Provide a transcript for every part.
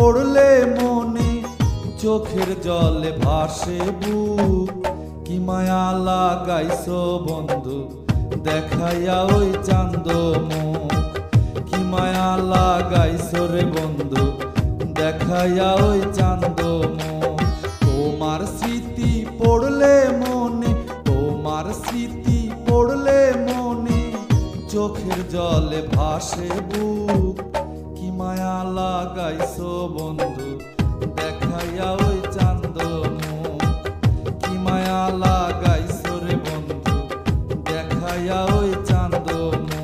পড়লে মনে চোখের জলে ভাসে বুক। কি মায়া লাগাইছো বন্ধু দেখাইয়া ওই চাঁদ মুখ। কি মায়া লাগাইছো রে বন্ধু দেখাইয়া ওই চাঁদ মুখ। তোমার স্মৃতি পড়লে মনে, তোমার স্মৃতি পড়লে মনে চোখের জলে ভাসে বুক। কি মায়া লাগাইছো বন্ধু দেখাইয়া ওই চাঁদ মুখ। কি মায়া লাগাইছো রে বন্ধু দেখাইয়া ওই চাঁদ মুখ।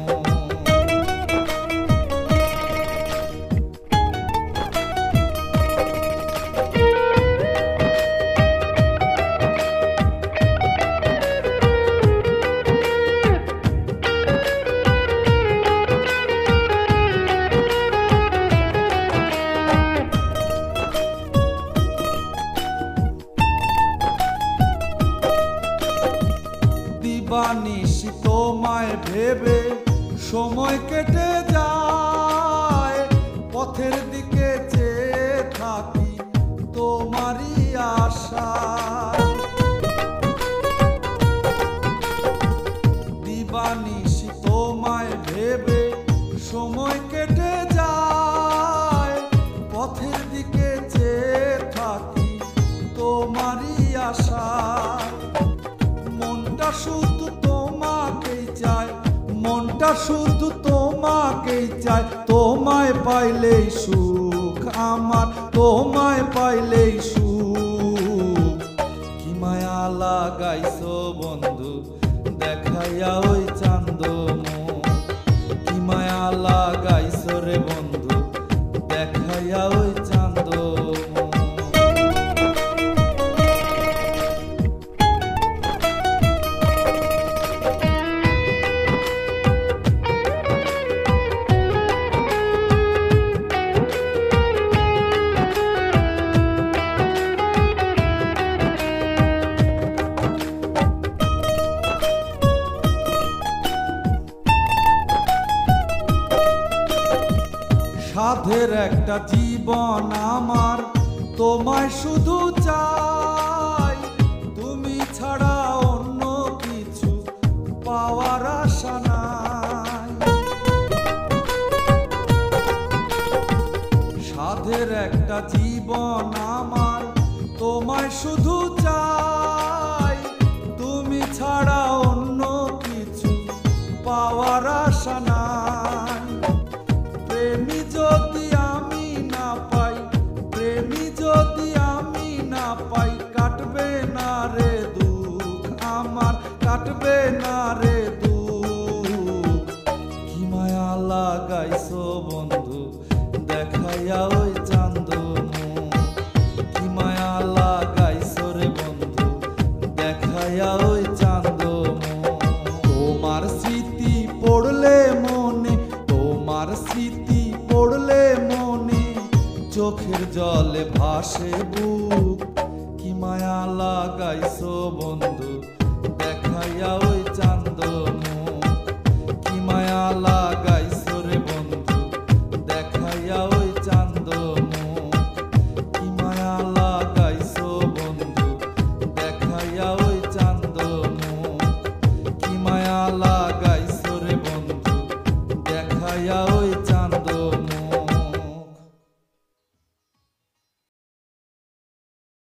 দিবানিশি তোমায় ভেবে সময় কেটে যায়। পথের দিকে চেয়ে থাকি তোমারই আশায়। দিবানিশি তোমায় ভেবে সময় কেটে যায়। পথের দিকে চেয়ে থাকি তোমারই আশায়। মনটা শুধু তোমাকেই চায়, মনটা শুধু তোমাকেই চায়। তোমায় পাইলেই সুখ আমার, তোমায় পাইলেই সুখ। কি মায়া লাগাইছো বন্ধু দেখাইয়া ওই চাঁদ মুখ। কি মায়া লাগাইছো রে বন্ধু দেখাইয়া ওই চাঁদ মুখ। সাধের একটা জীবন আমার তোমায় শুধু চাই। তুমি ছাড়া অন্য কিছু পাওয়ার আশা নাই। সাধের একটা জীবন আমার তোমায় শুধু চাই। তুমি ছাড়া অন্য কিছু পাওয়ার আশা নাই। প্রেমী যদি আমি না পাই, প্রেমী যদি আমি না পাই, কাটবে না রে দুঃখ আমার, কাটবে না রে দুঃখ। কি মায়া লাগাইছো বন্ধু দেখাইয়া ওই চাঁদ মুখ। কি মায়া লাগাইছো রে বন্ধু দেখাইয়া ওই চাঁদ মুখ। তোমার স্মৃতি পড়লে মনে, তোমার স্মৃতি পড়লে মনে চোখের জলে ভাসে বুক। কি মায়া লাগাইছো বন্ধু